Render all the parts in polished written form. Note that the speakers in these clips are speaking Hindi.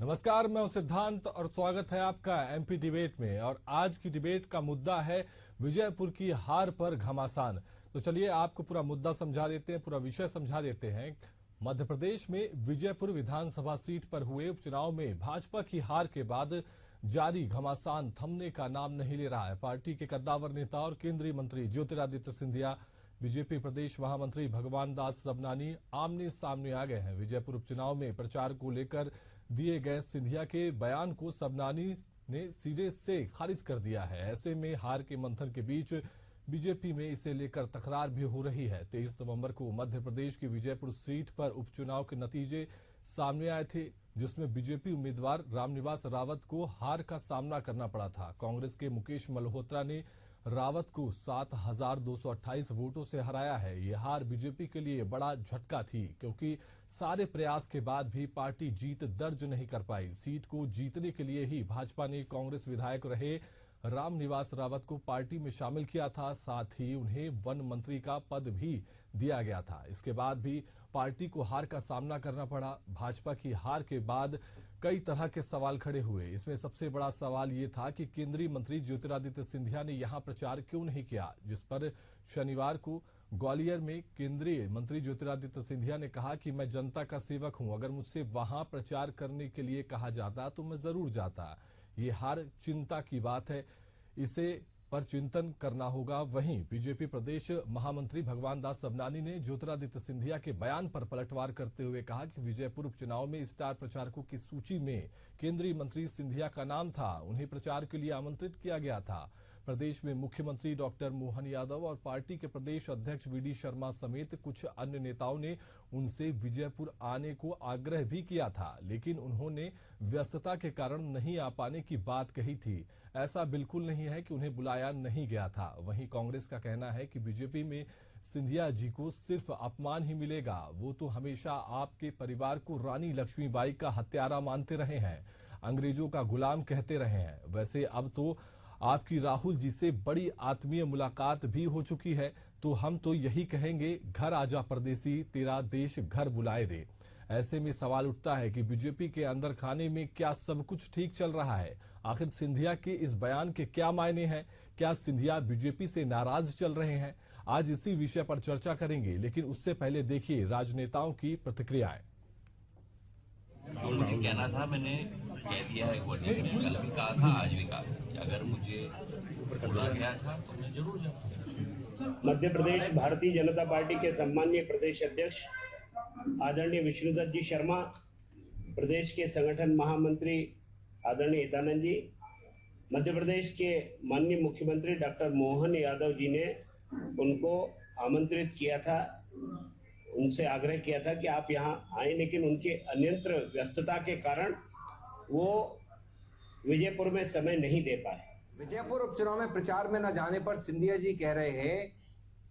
नमस्कार, मैं हूं सिद्धांत और स्वागत है आपका एमपी डिबेट में। और आज की डिबेट का मुद्दा है विजयपुर की हार पर घमासान। तो चलिए आपको पूरा मुद्दा समझा देते हैं, पूरा विषय समझा देते हैं। मध्य प्रदेश में विजयपुर विधानसभा सीट पर हुए उपचुनाव में भाजपा की हार के बाद जारी घमासान थमने का नाम नहीं ले रहा है। पार्टी के कद्दावर नेता और केंद्रीय मंत्री ज्योतिरादित्य सिंधिया, बीजेपी प्रदेश महामंत्री भगवान दास सबनानी आमने सामने आ गए हैं। विजयपुर उपचुनाव में प्रचार को लेकर दिए गए सिंधिया के बयान को सबनानी ने सिरे से खारिज कर दिया है। ऐसे में हार के मंथन के बीच बीजेपी में इसे लेकर तकरार भी हो रही है। 23 नवंबर को मध्य प्रदेश की विजयपुर सीट पर उपचुनाव के नतीजे सामने आए थे, जिसमें बीजेपी उम्मीदवार रामनिवास रावत को हार का सामना करना पड़ा था। कांग्रेस के मुकेश मल्होत्रा ने रावत को 7,228 वोटों से हराया है। यह हार बीजेपी के लिए बड़ा झटका थी, क्योंकि सारे प्रयास के बाद भी पार्टी जीत दर्ज नहीं कर पाई। सीट को जीतने के लिए ही भाजपा ने कांग्रेस विधायक रहे रामनिवास रावत को पार्टी में शामिल किया था, साथ ही उन्हें वन मंत्री का पद भी दिया गया था। इसके बाद भी पार्टी को हार का सामना करना पड़ा। भाजपा की हार के बाद कई तरह के सवाल खड़े हुए। इसमें सबसे बड़ा सवाल ये था कि केंद्रीय मंत्री ज्योतिरादित्य सिंधिया ने यहां प्रचार क्यों नहीं किया, जिस पर शनिवार को ग्वालियर में केंद्रीय मंत्री ज्योतिरादित्य सिंधिया ने कहा कि मैं जनता का सेवक हूं, अगर मुझसे वहां प्रचार करने के लिए कहा जाता तो मैं जरूर जाता। ये हार चिंता की बात है, इसे पर चिंतन करना होगा। वहीं बीजेपी प्रदेश महामंत्री भगवान दास सबनानी ने ज्योतिरादित्य सिंधिया के बयान पर पलटवार करते हुए कहा कि विजयपुर उपचुनाव में स्टार प्रचारकों की सूची में केंद्रीय मंत्री सिंधिया का नाम था, उन्हें प्रचार के लिए आमंत्रित किया गया था। प्रदेश में मुख्यमंत्री डॉक्टर मोहन यादव और पार्टी के प्रदेश अध्यक्ष वीडी शर्मा समेत कुछ अन्य नेताओं ने उनसे विजयपुर आने को आग्रह भी किया था, लेकिन उन्होंने व्यस्तता के कारण नहीं आ पाने की बात कही थी। ऐसा बिल्कुल नहीं है कि उन्हें बुलाया नहीं गया था। वहीं कांग्रेस का कहना है कि बीजेपी में सिंधिया जी को सिर्फ अपमान ही मिलेगा। वो तो हमेशा आपके परिवार को रानी लक्ष्मीबाई का हत्यारा मानते रहे हैं, अंग्रेजों का गुलाम कहते रहे हैं। वैसे अब तो आपकी राहुल जी से बड़ी आत्मीय मुलाकात भी हो चुकी है, तो हम तो यही कहेंगे, घर आजा परदेसी, तेरा देश घर बुलाए रे। ऐसे में सवाल उठता है कि बीजेपी के अंदर खाने में क्या सब कुछ ठीक चल रहा है? आखिर सिंधिया के इस बयान के क्या मायने हैं? क्या सिंधिया बीजेपी से नाराज चल रहे हैं? आज इसी विषय पर चर्चा करेंगे, लेकिन उससे पहले देखिए राजनेताओं की प्रतिक्रियाएं। जो मुझे कहना था मैंने कह दिया है। ग्वालियर में कल भी कहा था, आज भी कहा था, अगर मुझे बोला गया था तो मैं जरूर जाऊंगा। मध्य प्रदेश भारतीय जनता पार्टी के सम्मानीय प्रदेश अध्यक्ष आदरणीय विष्णुदत्त जी शर्मा, प्रदेश के संगठन महामंत्री आदरणीय हितानंद जी, मध्य प्रदेश के माननीय मुख्यमंत्री डॉक्टर मोहन यादव जी ने उनको आमंत्रित किया था, उनसे आग्रह किया था कि आप यहाँ आए, लेकिन उनके अन्यत्र व्यस्तता के कारण वो विजयपुर में समय नहीं दे पाए। विजयपुर उपचुनाव में प्रचार में न जाने पर सिंधिया जी कह रहे हैं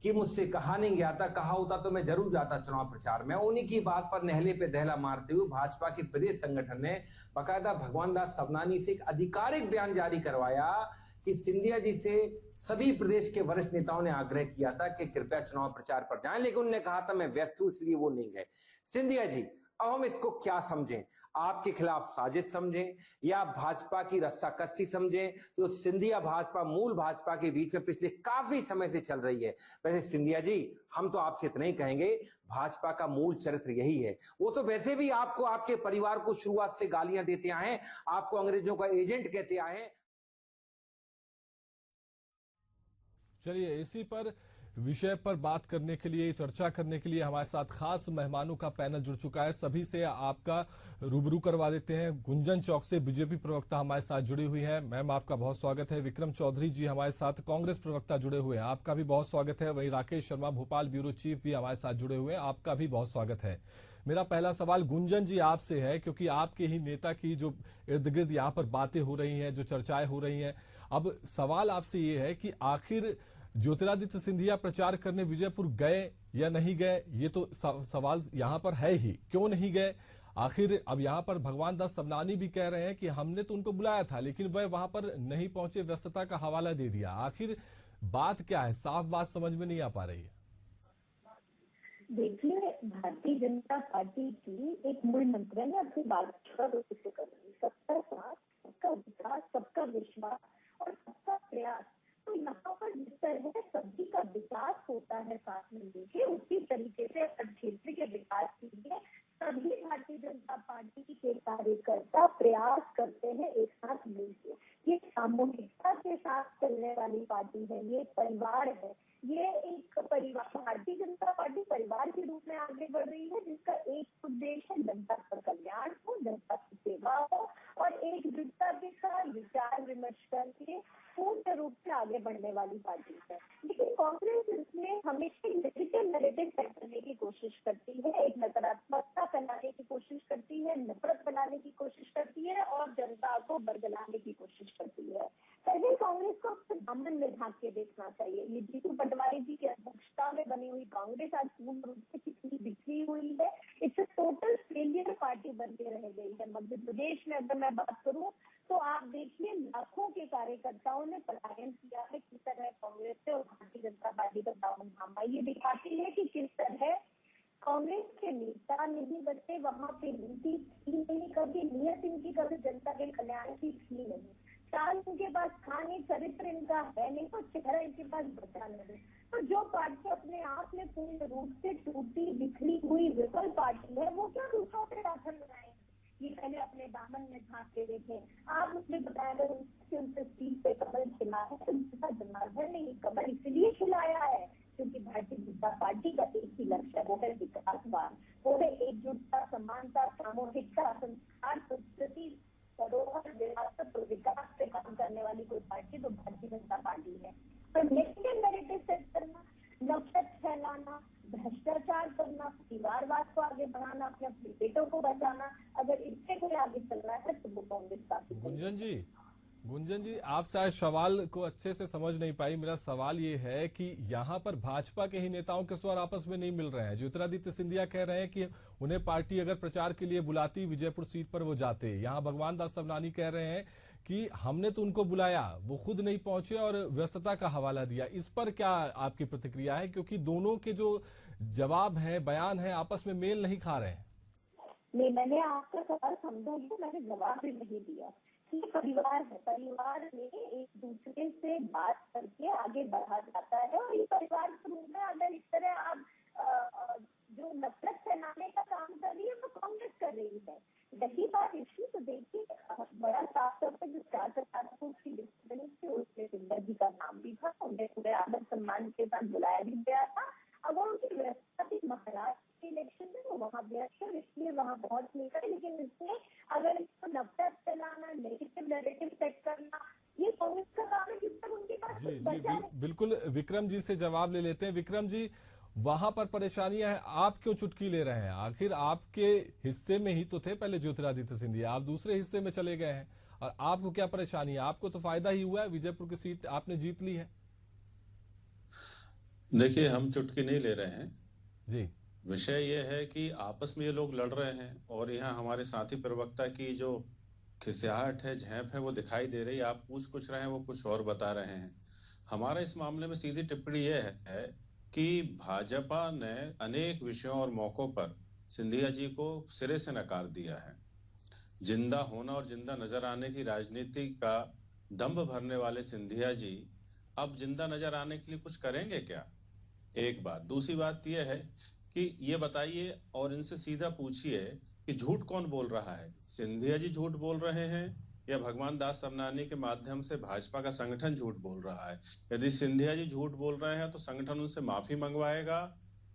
कि मुझसे कहा नहीं गया था, कहा होता तो मैं जरूर जाता चुनाव प्रचार में। उन्हीं की बात पर नहले पे दहला मारते हुए भाजपा के प्रदेश संगठन ने बाकायदा भगवान दास सबनानी से एक आधिकारिक बयान जारी करवाया कि सिंधिया जी से सभी प्रदेश के वरिष्ठ नेताओं ने आग्रह किया था कि कृपया चुनाव प्रचार पर जाएं, लेकिन उन्होंने कहा था मैं व्यस्त हूं इसलिए वो नहीं गए। सिंधिया जी, अब हम इसको क्या समझें? आपके खिलाफ साजिश समझें या भाजपा की रस्साकसी समझें? तो सिंधिया भाजपा, मूल भाजपा के बीच में पिछले काफी समय से चल रही है। वैसे सिंधिया जी, हम तो आपसे इतना ही कहेंगे, भाजपा का मूल चरित्र यही है। वो तो वैसे भी आपको, आपके परिवार को शुरुआत से गालियां देते आए हैं, आपको अंग्रेजों का एजेंट कहते आए हैं। चलिए इसी पर विषय पर बात करने के लिए, चर्चा करने के लिए हमारे साथ खास मेहमानों का पैनल जुड़ चुका है। सभी से आपका रूबरू करवा देते हैं। गुंजन चौक से बीजेपी प्रवक्ता हमारे साथ जुड़ी हुई है, मैम आपका बहुत स्वागत है। विक्रम चौधरी जी हमारे साथ कांग्रेस प्रवक्ता जुड़े हुए हैं, आपका भी बहुत स्वागत है। वहीं राकेश शर्मा भोपाल ब्यूरो चीफ भी हमारे साथ जुड़े हुए हैं, आपका भी बहुत स्वागत है। मेरा पहला सवाल गुंजन जी आपसे है, क्योंकि आपके ही नेता की जो इर्द गिर्द यहाँ पर बातें हो रही हैं, जो चर्चाएं हो रही हैं, अब सवाल आपसे ये है कि आखिर ज्योतिरादित्य सिंधिया प्रचार करने विजयपुर गए या नहीं गए? ये तो सवाल यहाँ पर है ही, क्यों नहीं गए आखिर? अब यहाँ पर भगवान दास सबनानी भी कह रहे हैं कि हमने तो उनको बुलाया था, लेकिन वह वहां पर नहीं पहुंचे, व्यस्तता का हवाला दे दिया। आखिर बात क्या है? साफ बात समझ में नहीं आ पा रही है। देखिए, भारतीय जनता पार्टी की एक मूल मंत्र है, अपनी बात इसे करूंगी, सबका साथ, सबका विकास, सबका विश्वास और सबका प्रयास। तो यहाँ पर जिस तरह सभी का विकास होता है साथ में मिलकर, उसी तरीके से हर क्षेत्र के विकास के लिए सभी भारतीय जनता पार्टी के कार्यकर्ता प्रयास करते हैं एक साथ मिलकर। ये सामूहिकता के साथ चलने वाली पार्टी है, ये परिवार है, ये एक परिवार, भारतीय जनता पार्टी परिवार के रूप में आगे बढ़ रही है, जिसका एक उद्देश्य है जनता का कल्याण हो, जनता की सेवा हो और एकजुटता के साथ विचार विमर्श करके पूर्ण रूप से आगे बढ़ने वाली पार्टी है। लेकिन कांग्रेस इसमें हमेशा नेगेटिव नैरेटिव सेट करने की कोशिश करती है, एक नकारात्मकता फैलाने की कोशिश करती है, नफरत फैलाने की कोशिश करती है और जनता को बरगलाने की कोशिश करती है। पहले कांग्रेस को अपने दामन में झांक के देखना चाहिए। ये जीतू पटवारी जी की अध्यक्षता में बनी हुई कांग्रेस आज पूर्ण रूप से कितनी बिखरी हुई है। इट्स टोटल फेलियर पार्टी बन के रह गई है। मध्य प्रदेश में अगर मैं बात करूं तो आप देखिए, लाखों के कार्यकर्ताओं ने पलायन किया है किस तरह कांग्रेस से और भारतीय जनता पार्टी का दामन थामा। ये दिखाती है कि किस तरह कांग्रेस के नेता नहीं बचे, वहां पे नीति थी नहीं, कभी नियत इनकी कभी जनता के कल्याण की थी नहीं, चाल इनके पास खाने चरित्र इनका है नहीं, तो चेहरा इनके पास बचा नहीं। तो जो पार्टी अपने आप में पूर्ण रूप से टूटी बिखरी हुई विफल पार्टी है, वो क्या दूसरों पे शासन बनाएगी? ये पहले अपने दामन में झांक के देखें। आप मुझे बताया, अगर उनसे सीट पे कमल खिला है तो उनका जनार्दन ने ये कमल इसलिए खिलाया है क्योंकि भारतीय जनता पार्टी का एक ही लक्ष्य है, वो है विकासवाद, वो है एकजुटता, समानता, सामूहिकता, संस्कार, संस्कृति, धरोहर, विरासत और विकास पे काम करने वाली कोई पार्टी तो भारतीय जनता पार्टी है। तो नेगेटिव नैरेटिव सेट करना, नफरत फैलाना, भ्रष्टाचार करना, परिवारवाद को आगे बढ़ाना, अपने अपने बेटों को बचाना, अगर इससे कोई आगे चलना है तो वो कांग्रेस पार्टी। गुंजन जी, आप शायद सवाल को अच्छे से समझ नहीं पाई। मेरा सवाल ये है कि यहाँ पर भाजपा के ही नेताओं के स्वर आपस में नहीं मिल रहे हैं। ज्योतिरादित्य सिंधिया कह रहे हैं कि उन्हें पार्टी अगर प्रचार के लिए बुलाती विजयपुर सीट पर वो जाते। यहाँ भगवान दास सबनानी कह रहे हैं कि हमने तो उनको बुलाया, वो खुद नहीं पहुंचे और व्यस्तता का हवाला दिया। इस पर क्या आपकी प्रतिक्रिया है, क्योंकि दोनों के जो जवाब है, बयान है, आपस में मेल नहीं खा रहे हैं? नहीं, मैंने आपका सवाल समझा ही, मैंने जवाब भी नहीं दिया। ये परिवार है, परिवार में एक दूसरे से बात करके आगे बढ़ा जाता है और ये परिवार के रूप में अगर इस तरह आप जो नफरत फैलाने का काम कर रही है वो कांग्रेस कर रही है। रही बात इश्यू, तो देखिए बड़ा साफ तौर पर जो 4 प्रत्याशियों की लिस्ट बनी थी उसमें सिंधिया जी का नाम भी था, उन्हें पूरे आदर सम्मान के साथ बुलाया भी गया था। अगर उनकी व्यवस्था थी महाराष्ट्र के इलेक्शन में वो वहाँ व्यस्त है, इसलिए वहाँ पहुंच नहीं पाए। लेकिन इसमें अगर इसको नफरत फैलाना, नेगेटिव नैरेटिव सेट करना, ये कांग्रेस का काम है जिस तक उनके पास बिल्कुल विक्रम जी से जवाब ले लेते हैं। विक्रम जी, वहां पर परेशानियां हैं, आप क्यों चुटकी ले रहे हैं? आखिर आपके हिस्से में ही तो थे पहले ज्योतिरादित्य सिंधिया, आप दूसरे हिस्से में चले गए हैं और आपको क्या परेशानी है? आपको तो फायदा ही हुआ है, विजयपुर की सीट आपने जीत ली है। देखिए, हम चुटकी नहीं ले रहे हैं जी। विषय ये है कि आपस में ये लोग लड़ रहे हैं और यहाँ हमारे साथी प्रवक्ता की जो खिसियाहट है, झेप है, वो दिखाई दे रही है। आप पूछ कुछ रहे हैं, वो कुछ और बता रहे हैं। हमारा इस मामले में सीधी टिप्पणी ये है कि भाजपा ने अनेक विषयों और मौकों पर सिंधिया जी को सिरे से नकार दिया है। जिंदा होना और जिंदा नजर आने की राजनीति का दंभ भरने वाले सिंधिया जी अब जिंदा नजर आने के लिए कुछ करेंगे क्या? एक बात। दूसरी बात यह है कि ये बताइए और इनसे सीधा पूछिए कि झूठ कौन बोल रहा है? सिंधिया जी झूठ बोल रहे हैं या भगवान दास सबनानी के माध्यम से भाजपा का संगठन झूठ बोल रहा है? यदि सिंधिया जी झूठ बोल रहे हैं तो संगठन उनसे माफी मंगवाएगा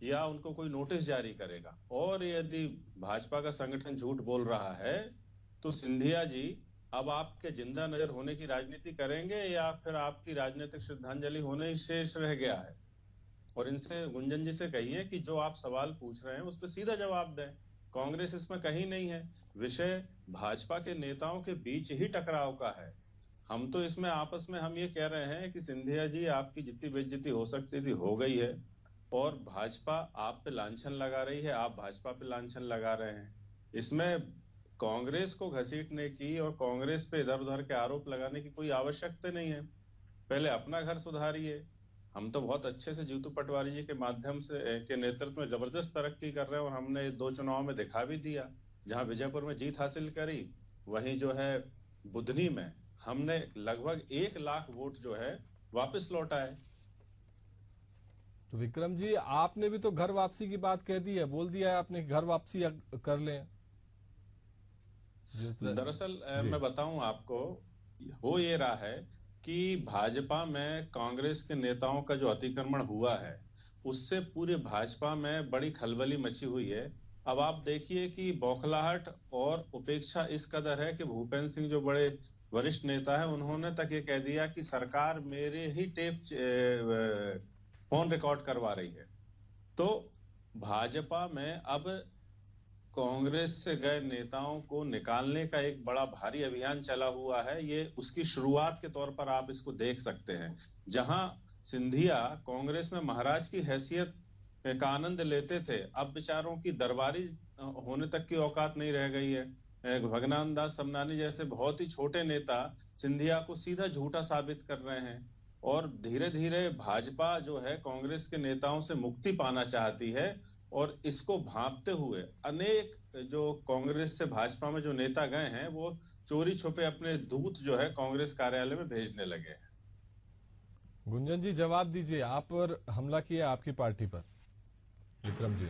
या उनको कोई नोटिस जारी करेगा। और यदि भाजपा का संगठन झूठ बोल रहा है तो सिंधिया जी अब आपके जिंदा नजर होने की राजनीति करेंगे या फिर आपकी राजनीतिक श्रद्धांजलि होने ही शेष रह गया है? और इनसे, गुंजन जी से कहिए कि जो आप सवाल पूछ रहे हैं उस पर सीधा जवाब दें। कांग्रेस इसमें कहीं नहीं है, विषय भाजपा के नेताओं के बीच ही टकराव का है। हम तो इसमें आपस में हम ये कह रहे हैं कि सिंधिया जी, आपकी जितनी बेइज्जती हो सकती थी हो गई है और भाजपा आप पे लांछन लगा रही है, आप भाजपा पे लांछन लगा रहे हैं। इसमें कांग्रेस को घसीटने की और कांग्रेस पे इधर उधर के आरोप लगाने की कोई आवश्यकता नहीं है। पहले अपना घर सुधारिए, हम तो बहुत अच्छे से जीतू पटवारी जी के माध्यम से के नेतृत्व में जबरदस्त तरक्की कर रहे हैं, और हमने 2 चुनाव में दिखा भी दिया। जहां विजयपुर में जीत हासिल करी, वहीं जो है बुधनी में हमने लगभग 1 लाख वोट जो है वापस लौटाए। तो विक्रम जी, आपने भी तो घर वापसी की बात कह दी है, बोल दिया है आपने घर वापसी कर लें। दरअसल मैं बताऊं आपको, हो ये रहा है कि भाजपा में कांग्रेस के नेताओं का जो अतिक्रमण हुआ है, उससे पूरे भाजपा में बड़ी खलबली मची हुई है। अब आप देखिए कि बौखलाहट और उपेक्षा इस कदर है कि भूपेंद्र सिंह जो बड़े वरिष्ठ नेता है, उन्होंने तक ये कह दिया कि सरकार मेरे ही फोन रिकॉर्ड करवा रही है। तो भाजपा में अब कांग्रेस से गए नेताओं को निकालने का एक बड़ा भारी अभियान चला हुआ है। ये उसकी शुरुआत के तौर पर आप इसको देख सकते हैं। जहां सिंधिया कांग्रेस में महाराज की हैसियत का आनंद लेते थे, अब बेचारों की दरबारी होने तक की औकात नहीं रह गई है। भगनान दास समनानी जैसे बहुत ही छोटे नेता सिंधिया को सीधा झूठा साबित कर रहे हैं, और धीरे धीरे भाजपा जो है कांग्रेस के नेताओं से मुक्ति पाना चाहती है। और इसको भांपते हुए अनेक जो कांग्रेस से भाजपा में जो नेता गए हैं, वो चोरी छुपे अपने दूत जो है कांग्रेस कार्यालय में भेजने लगे हैं। गुंजन जी, जवाब दीजिए। आप पर हमला किया आपकी पार्टी पर, विक्रम जी।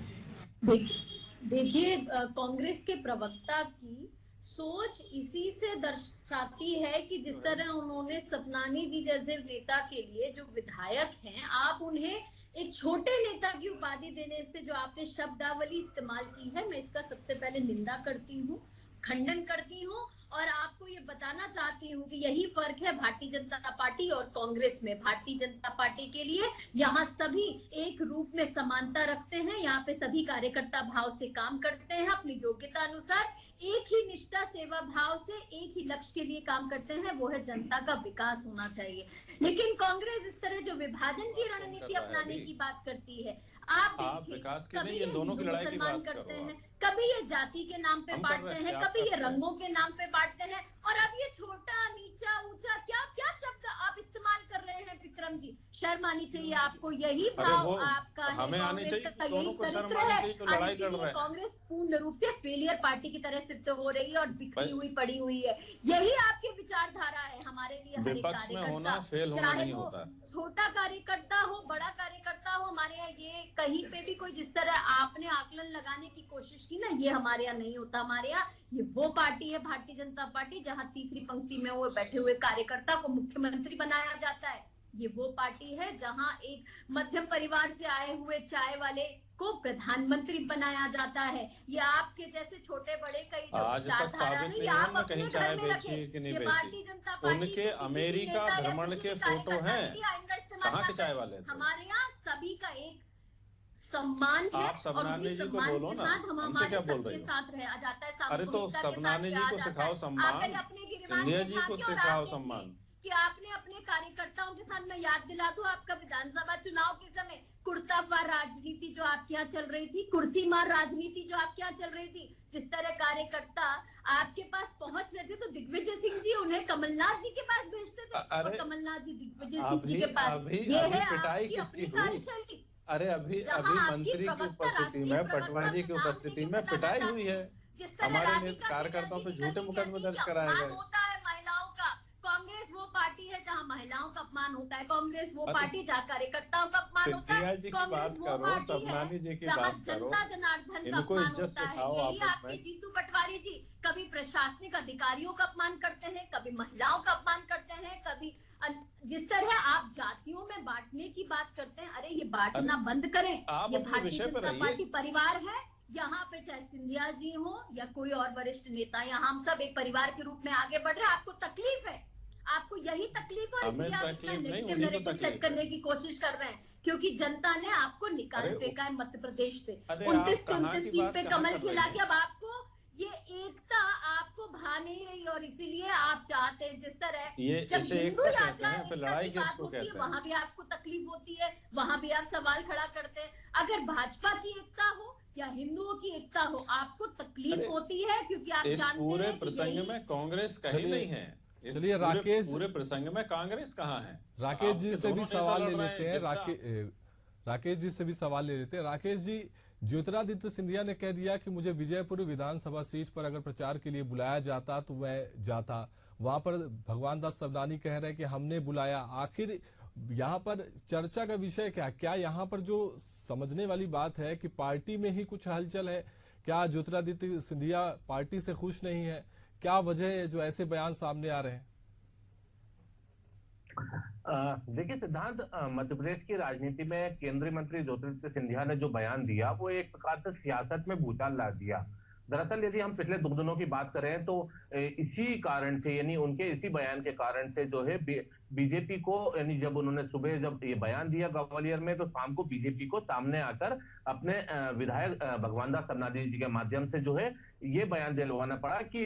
देखिए, कांग्रेस के प्रवक्ता की सोच इसी से दर्शाती है कि जिस तरह उन्होंने सपनानी जी जैसे नेता के लिए जो विधायक हैं, आप उन्हें एक छोटे नेता की उपाधि देने से जो आपने शब्दावली इस्तेमाल की है, मैं इसका सबसे पहले निंदा करती हूँ, खंडन करती हूँ। और आपको ये बताना चाहती हूँ कि यही फर्क है भारतीय जनता पार्टी और कांग्रेस में। भारतीय जनता पार्टी के लिए यहाँ सभी एक रूप में समानता रखते हैं, यहाँ पे सभी कार्यकर्ता भाव से काम करते हैं, अपनी योग्यता अनुसार एक ही निष्ठा सेवा भाव से एक ही लक्ष्य के लिए काम करते हैं, वो है जनता का विकास होना चाहिए। लेकिन कांग्रेस इस तरह जो विभाजन की रणनीति अपनाने की बात करती है, आप देखिए, कभी ये दोनों की लड़ाई की बात करते हैं, कभी ये जाति के नाम पे बांटते हैं, कभी ये रंगों के नाम पे बांटते हैं, और अब ये छोटा नीचा ऊंचा क्या क्या शब्द आप इस्तेमाल कर रहे हैं विक्रम जी। शर्म आनी चाहिए आपको। यही भाव आपका है, कांग्रेस का यही चरित्र है। कांग्रेस पूर्ण रूप से फेलियर पार्टी की तरह सिद्ध हो रही है और बिखरी हुई पड़ी हुई है। यही आपकी विचारधारा है हमारे लिए। हर एक कार्यकर्ता, चाहे वो छोटा कार्यकर्ता हो, बड़ा कार्यकर्ता हो, हमारे यहाँ ये कहीं पे भी कोई जिस तरह आपने आकलन लगाने की कोशिश की ना, ये हमारे यहाँ नहीं होता। हमारे यहाँ ये वो पार्टी है भारतीय जनता पार्टी जहाँ तीसरी पंक्ति में वो बैठे हुए कार्यकर्ता को मुख्यमंत्री बनाया जाता है। ये वो पार्टी है जहां एक मध्यम परिवार से आए हुए चाय वाले को प्रधानमंत्री बनाया जाता है। ये आपके जैसे छोटे बड़े कई विचारधारा है, ये आप अपने घर में रखें। ये भारतीय जनता पार्टी उनके अमेरिका भ्रमण के फोटो हैं, कहाँ के चाय वाले? हमारे यहाँ सभी का एक सम्मान है, और उसी सम्मान के साथ हम हमारे सबके साथ रहा जाता है। अरे तो सपनानी जी को सिखाओ सम्मान, सिंधिया जी को सिखाओ सम्मान। कि आपने अपने कार्यकर्ताओं के साथ, मैं याद दिला दूं, आपका विधानसभा चुनाव के समय कुर्ता फार राजनीति जो आपके यहाँ चल रही थी, कुर्सी मार राजनीति जो आपके यहाँ चल रही थी, जिस तरह कार्यकर्ता आपके पास पहुंच रहे थे तो दिग्विजय सिंह जी उन्हें कमलनाथ जी के पास भेजते थे, और कमलनाथ जी दिग्विजय सिंह जी के पास। ये है आपकी अपनी कार्यशैली। अरे अभी मंत्री की उपस्थिति में, पटवारी जी की उपस्थिति में पिटाई हुई है। हमारे कार्यकर्ताओं पे झूठे मुकदमे दर्ज कराए गए। महिलाओं का कांग्रेस वो पार्टी है जहां महिलाओं का अपमान होता है, कांग्रेस वो पार्टी जहां कार्यकर्ताओं का अपमान होता है, कांग्रेस वो पार्टी है जहां जनता जनार्दन का अपमान होता है। यही आपके जीतू पटवारी जी कभी प्रशासनिक अधिकारियों का अपमान करते हैं, कभी महिलाओं का अपमान करते हैं, कभी जिस तरह आप जातियों में बांटने की बात करते हैं, अरे ये बांटना बंद करें। ये भारतीय जनता पार्टी परिवार है। यहाँ पे चाहे सिंधिया जी हो या कोई और वरिष्ठ नेता, यहाँ हम सब एक परिवार के रूप में आगे बढ़ रहे हैं। आपको तकलीफ है, आपको यही तकलीफ है, इसलिए आप इतना नेगेटिव नैरेटिव सेट करने की कोशिश कर रहे हैं, क्योंकि जनता ने आपको निकाल फेंका है मध्य प्रदेश से 29 के 29 सीट पे कमल खिला के। अब आपको ये एकता आपको भा नहीं रही, और इसीलिए आप चाहते हैं जिस तरह जब हिंदू यात्रा की बात होती है वहां भी आपको तकलीफ होती है, वहां भी आप सवाल खड़ा करते हैं। अगर भाजपा की एकता हो या हिंदुओं की एकता हो, आपको तकलीफ होती है, क्योंकि आप जानते हैं पूरे प्रसंग में कांग्रेस कहीं नहीं है। चलिए राकेश, पूरे प्रसंग में कांग्रेस कहाँ है? राकेश जी आपके से भी दोनों नेता सवाल लड़ ले रहे लेते हैं। हैं, राकेश जी से भी सवाल ले लेते हैं। राकेश जी, ज्योतिरादित्य सिंधिया ने कह दिया कि मुझे विजयपुर विधानसभा सीट पर अगर प्रचार के लिए बुलाया जाता तो मैं जाता। वहां पर भगवान दास सबनानी कह रहे हैं कि हमने बुलाया। आखिर यहाँ पर चर्चा का विषय क्या यहाँ पर जो समझने वाली बात है कि पार्टी में ही कुछ हलचल है? क्या ज्योतिरादित्य सिंधिया पार्टी से खुश नहीं है? क्या वजह है जो ऐसे बयान सामने आ रहे हैं? देखिए सिद्धांत, मध्य प्रदेश की राजनीति में केंद्रीय मंत्री ज्योतिरादित्य सिंधिया ने जो बयान दिया वो एक प्रकार से सियासत में भूचाल ला दिया। दरअसल यदि हम पिछले 2 दिनों की बात करें तो इसी कारण से, यानी उनके इसी बयान के कारण से जो है बीजेपी को, यानी जब उन्होंने सुबह जब ये बयान दिया ग्वालियर में, तो शाम को बीजेपी को सामने आकर अपने विधायक भगवान दास सबनानी जी के माध्यम से जो है ये बयान दिलवाना पड़ा कि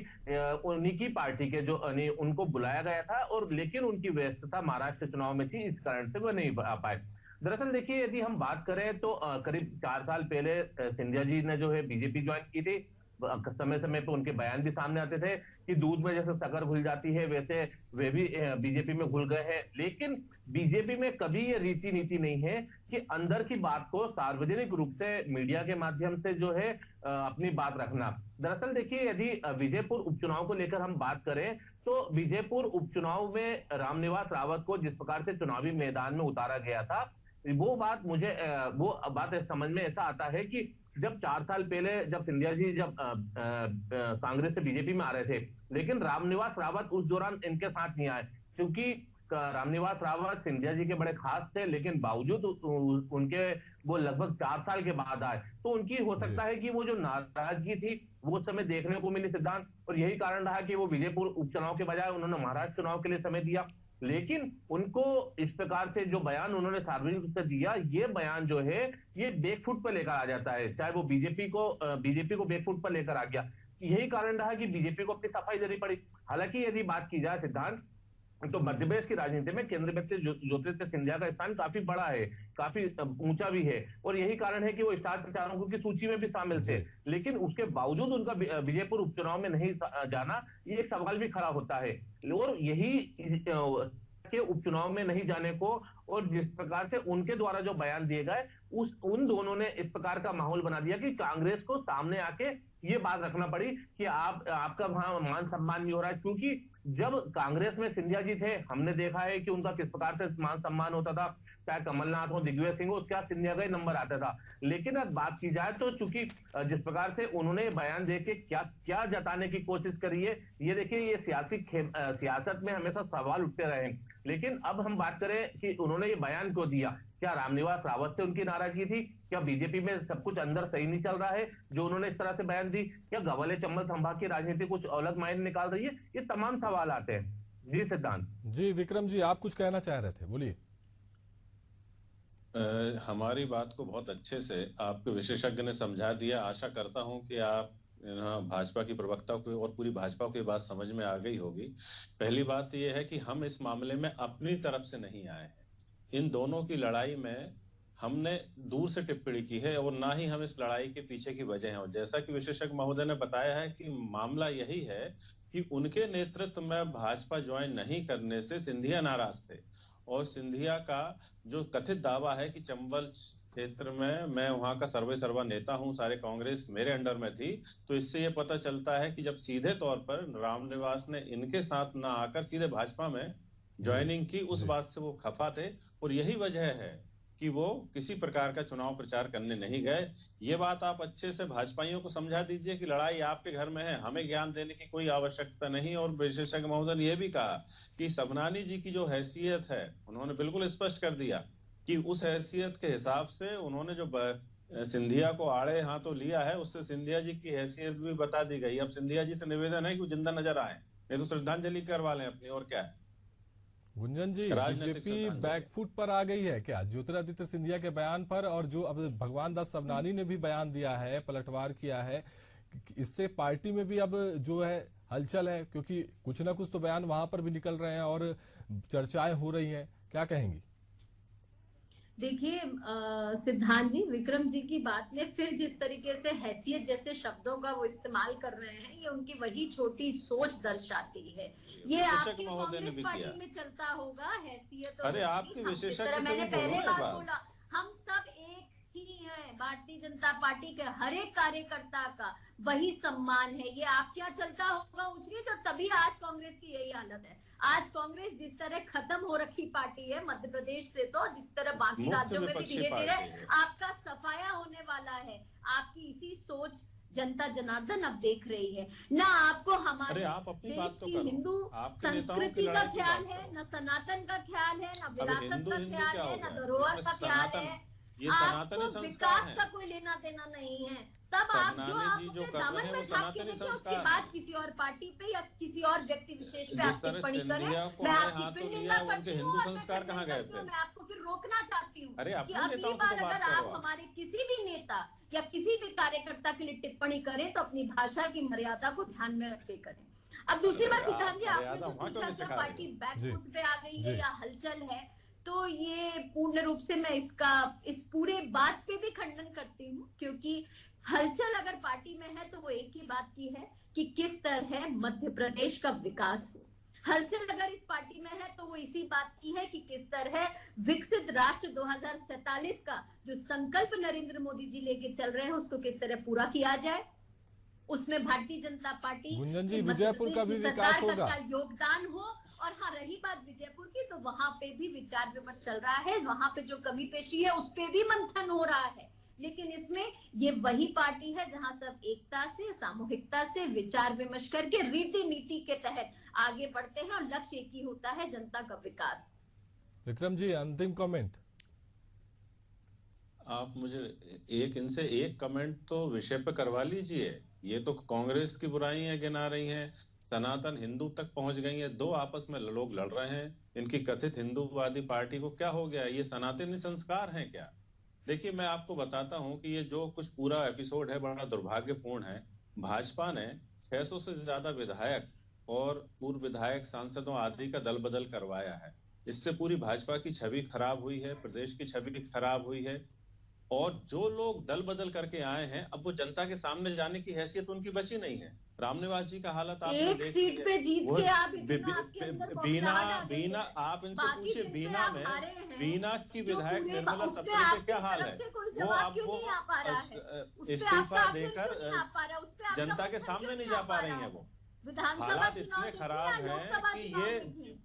उन्हीं की पार्टी के जो उनको बुलाया गया था, और लेकिन उनकी व्यस्तता महाराष्ट्र चुनाव में थी, इस कारण से वो नहीं आ पाए। दरअसल देखिए, यदि हम बात करें तो करीब 4 साल पहले सिंधिया जी ने जो है बीजेपी ज्वाइन की थी। समय समय पे उनके बयान भी सामने आते थे कि दूध में जैसे शक्कर घुल जाती है, वैसे वे भी बीजेपी में घुल गए हैं। लेकिन बीजेपी में कभी ये रीति नीति नहीं है कि अंदर की बात को सार्वजनिक रूप से मीडिया के माध्यम से जो है अपनी बात रखना। दरअसल देखिए, यदि विजयपुर उपचुनाव को लेकर हम बात करें तो विजयपुर उपचुनाव में रामनिवास रावत को जिस प्रकार से चुनावी मैदान में उतारा गया था, वो बात समझ में ऐसा आता है कि जब 4 साल पहले जब सिंधिया जी जब कांग्रेस से बीजेपी में आ रहे थे, लेकिन रामनिवास रावत उस दौरान इनके साथ नहीं आए, क्योंकि रामनिवास रावत सिंधिया जी के बड़े खास थे, लेकिन बावजूद उनके वो लगभग 4 साल के बाद आए, तो उनकी हो सकता है कि वो जो नाराजगी थी वो समय देखने को मिली सिद्धांत, और यही कारण रहा कि वो विजयपुर उपचुनाव के बजाय उन्होंने महाराष्ट्र चुनाव के लिए समय दिया। लेकिन उनको इस प्रकार से जो बयान उन्होंने सार्वजनिक रूप से दिया, ये बयान जो है ये बैकफुट पर लेकर आ जाता है, चाहे वो बीजेपी को बैकफुट पर लेकर आ गया। यही कारण रहा कि बीजेपी को अपनी सफाई देनी पड़ी। हालांकि यदि बात की जाए सिद्धांत, तो मध्य प्रदेश की राजनीति में केंद्रीय मंत्री ज्योतिरादित्य सिंधिया का स्थान काफी बड़ा है, काफी ऊंचा भी है, और यही कारण है कि वो स्टार प्रचारकों की सूची में भी शामिल थे। लेकिन उसके बावजूद उनका विजयपुर उपचुनाव में नहीं जाना, ये एक सवाल भी खड़ा होता है। और यही के उपचुनाव में नहीं जाने को और जिस प्रकार से उनके द्वारा जो बयान दिए गए, उन दोनों ने इस प्रकार का माहौल बना दिया कि कांग्रेस को सामने आके ये बात रखना पड़ी कि आपका वहां मान सम्मान नहीं हो रहा है। क्योंकि जब कांग्रेस में सिंधिया जी थे, हमने देखा है कि उनका किस प्रकार से मान सम्मान होता था, चाहे कमलनाथ हो, दिग्विजय सिंह हो, उसका सिंधिया का ही नंबर आता था। लेकिन अब बात की जाए तो चूंकि जिस प्रकार से उन्होंने बयान देके क्या जताने की कोशिश करी है, ये देखिए, ये सियासत में हमेशा सवाल उठते रहे हैं। लेकिन अब हम बात करें कि उन्होंने ये बयान क्यों दिया, क्या रामनिवास रावत से उनकी नाराजगी थी, क्या बीजेपी में सब कुछ अंदर सही नहीं चल रहा है जो उन्होंने इस तरह से बयान दी, क्या गवाले चंबल संभाग की राजनीति कुछ अलग मायने निकाल रही है, ये तमाम सवाल आते हैं। जी सिद्धांत। जी विक्रम जी, आप कुछ कहना चाह रहे थे, बोलिए। हमारी बात को बहुत अच्छे से आपके विशेषज्ञ ने समझा दिया। आशा करता हूं कि आप भाजपा की प्रवक्ता को और पूरी भाजपा को ये बात समझ में आ गई होगी। पहली बात यह है कि हम इस मामले में अपनी तरफ से नहीं आए हैं। इन दोनों की लड़ाई में हमने दूर से टिप्पणी की है और ना ही हम इस लड़ाई के पीछे की वजह है। और जैसा कि विशेषज्ञ महोदय ने बताया है कि मामला यही है कि उनके नेतृत्व में भाजपा ज्वाइन नहीं करने से सिंधिया नाराज थे, और सिंधिया का जो कथित दावा है कि चंबल क्षेत्र में मैं वहां का सर्वा नेता हूं, सारे कांग्रेस मेरे अंडर में थी, तो इससे ये पता चलता है कि जब सीधे तौर पर रामनिवास ने इनके साथ ना आकर सीधे भाजपा में ज्वाइनिंग की, उस बात से वो खफा थे। और यही वजह है कि वो किसी प्रकार का चुनाव प्रचार करने नहीं गए। ये बात आप अच्छे से भाजपाइयों को समझा दीजिए कि लड़ाई आपके घर में है, हमें ज्ञान देने की कोई आवश्यकता नहीं। और विशेषज्ञ महोदय ने यह भी कहा कि सबनानी जी की जो हैसियत है, उन्होंने बिल्कुल स्पष्ट कर दिया कि उस हैसियत के हिसाब से उन्होंने जो सिंधिया को आड़े हाथों लिया है, उससे सिंधिया जी की हैसियत भी बता दी गई। अब सिंधिया जी से निवेदन है कि वो जिंदा नजर आए, नहीं तो श्रद्धांजलि करवा लें अपनी, और क्या है। गुंजन जी, बीजेपी बैकफुट पर आ गई है क्या ज्योतिरादित्य सिंधिया के बयान पर? और जो अब भगवान दास सबनानी ने भी बयान दिया है, पलटवार किया है, इससे पार्टी में भी अब जो है हलचल है, क्योंकि कुछ ना कुछ तो बयान वहां पर भी निकल रहे हैं और चर्चाएं हो रही हैं, क्या कहेंगी? देखिए सिद्धांत जी, विक्रम जी की बात में फिर जिस तरीके से हैसियत जैसे शब्दों का वो इस्तेमाल कर रहे हैं, ये उनकी वही छोटी सोच दर्शाती है। ये आपके कांग्रेस पार्टी में चलता होगा, हैसियत और अरे आपकी जिस तरह मैंने पहले बात बोला, हम सब एक ही है। भारतीय जनता पार्टी के हर एक कार्यकर्ता का वही सम्मान है। ये आप क्या चलता होगा ऊंच नीच, और तभी आज कांग्रेस की यही हालत है। आज कांग्रेस जिस तरह खत्म हो रखी पार्टी है मध्य प्रदेश से, तो जिस तरह बाकी राज्यों में भी धीरे धीरे आपका सफाया होने वाला है। आपकी इसी सोच जनता जनार्दन अब देख रही है ना। आपको हमारे देश की हिंदू संस्कृति का ख्याल है, न सनातन का ख्याल है, न विरासत का ख्याल है, न धरोहर का ख्याल है। आपको विकास का कोई लेना देना नहीं है। तब आप जो अपने दामन में छाप के देखिए, उसके बाद किसी और पार्टी पे या किसी और व्यक्ति विशेष पे आप टिप्पणी करें, मैं आपकी फिर निंदा करती हूँ और मैं आपको फिर रोकना चाहती हूँ कि अगली बार अगर आप हमारे किसी भी नेता या किसी भी कार्यकर्ता के लिए टिप्पणी करें तो अपनी भाषा की मर्यादा को ध्यान में रख के करें। अब दूसरी बात सिद्धांत जी, आपने जो पूछा क्या पार्टी बैकफुट पे आ गई है या हलचल है, तो ये पूर्ण रूप से मैं इस पूरे बात पे भी खंडन करती हूँ, क्योंकि हलचल अगर पार्टी में है तो वो एक ही बात की है कि किस तरह मध्य प्रदेश का विकास हो। हलचल अगर इस पार्टी में है तो वो इसी बात की है कि किस तरह विकसित राष्ट्र 2047 का जो संकल्प नरेंद्र मोदी जी लेके चल रहे हैं उसको किस तरह पूरा किया जाए। उसमें भारतीय जनता पार्टी विजयपुर का भी विकास होगा, क्या योगदान हो। और हाँ, रही बात विजयपुर की, तो वहां पे भी विचार विमर्श चल रहा है। वहां पे जो कमी पेशी है उस पे भी मंथन हो रहा है। लेकिन इसमें ये वही पार्टी है जहां सब एकता से, सामूहिकता से विचार विमर्श करके रीति नीति के तहत आगे बढ़ते हैं और लक्ष्य एक ही होता है, जनता का विकास। विक्रम जी, अंतिम कमेंट। आप मुझे इनसे एक कमेंट तो विषय पे करवा लीजिए। ये तो कांग्रेस की बुराइयां गिना रही हैं, सनातन हिंदू तक पहुंच गई है, दो आपस में लोग लड़ रहे हैं। इनकी कथित हिंदूवादी पार्टी को क्या हो गया? ये सनातनी संस्कार हैं क्या? देखिए, मैं आपको बताता हूं कि ये जो कुछ पूरा एपिसोड है बड़ा दुर्भाग्यपूर्ण है। भाजपा ने 600 से ज्यादा विधायक और पूर्व विधायक, सांसदों आदि का दल बदल करवाया है। इससे पूरी भाजपा की छवि खराब हुई है, प्रदेश की छवि खराब हुई है। और जो लोग दल बदल करके आए हैं, अब वो जनता के सामने जाने की हैसियत उनकी बची नहीं है। रामनिवास जी का हालत आपने एक सीट पे जीत के आप बीना आप इनसे पूछिए, बीना की विधायक निर्मला सप्रे का क्या हाल है? वो आपको इस्तीफा देकर जनता के सामने नहीं जा पा रही है। वो हालात इतने खराब हैं कि ये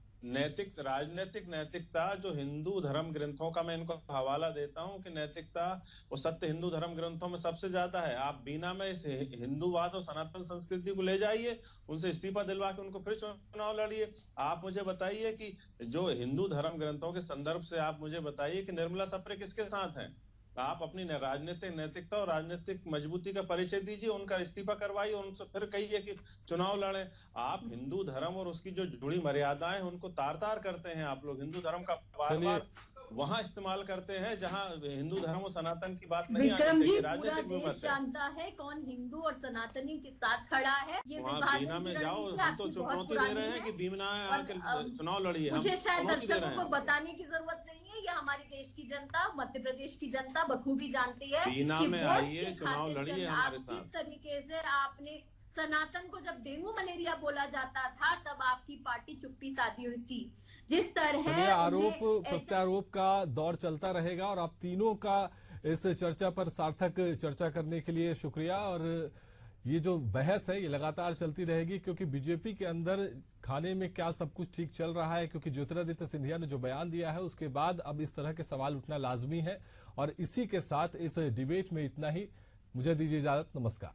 राजनीतिक नैतिकता, जो हिंदू धर्म ग्रंथों का मैं इनको हवाला देता हूं कि नैतिकता वो सत्य हिंदू धर्म ग्रंथों में सबसे ज्यादा है। आप बीना में इस हिंदूवाद और सनातन संस्कृति को ले जाइए, उनसे इस्तीफा दिलवा के उनको फिर चुनाव लड़िए। आप मुझे बताइए कि जो हिंदू धर्म ग्रंथों के संदर्भ से आप मुझे बताइए कि निर्मला सप्रे किसके साथ हैं? आप अपनी राजनीतिक नैतिकता और राजनीतिक मजबूती का परिचय दीजिए, उनका इस्तीफा करवाइए, उनसे फिर कहिए कि चुनाव लड़े। आप हिंदू धर्म और उसकी जो जुड़ी मर्यादाएं उनको तार तार करते हैं। आप लोग हिंदू धर्म का बार बार वहां इस्तेमाल करते हैं जहां हिंदू धर्म और सनातन की बात नहीं आनी चाहिए। राजनीतिक विमर्श जानता है कौन हिंदू और सनातनी के साथ खड़ा है। ये वहाँ बीना में जाओ, हम तो चुनौती दे रहे हैं कि बीना आके चुनाव लड़िए। मुझे शायद दर्शकों को बताने की जरूरत नहीं है, ये हमारी देश की जनता, मध्य प्रदेश की जनता बखूबी जानती है। बीना में आइए, चुनाव लड़िए हमारे साथ। किस तरीके से आपने सनातन को जब डेंगू मलेरिया बोला जाता था तब आपकी पार्टी चुप्पी साधी हुई थी। जिस तरह आरोप प्रत्यारोप का दौर चलता रहेगा और आप तीनों का इस चर्चा पर सार्थक चर्चा करने के लिए शुक्रिया। और ये जो बहस है ये लगातार चलती रहेगी, क्योंकि बीजेपी के अंदर खाने में क्या सब कुछ ठीक चल रहा है, क्योंकि ज्योतिरादित्य सिंधिया ने जो बयान दिया है उसके बाद अब इस तरह के सवाल उठना लाजमी है। और इसी के साथ इस डिबेट में इतना ही। मुझे दीजिए इजाजत, नमस्कार।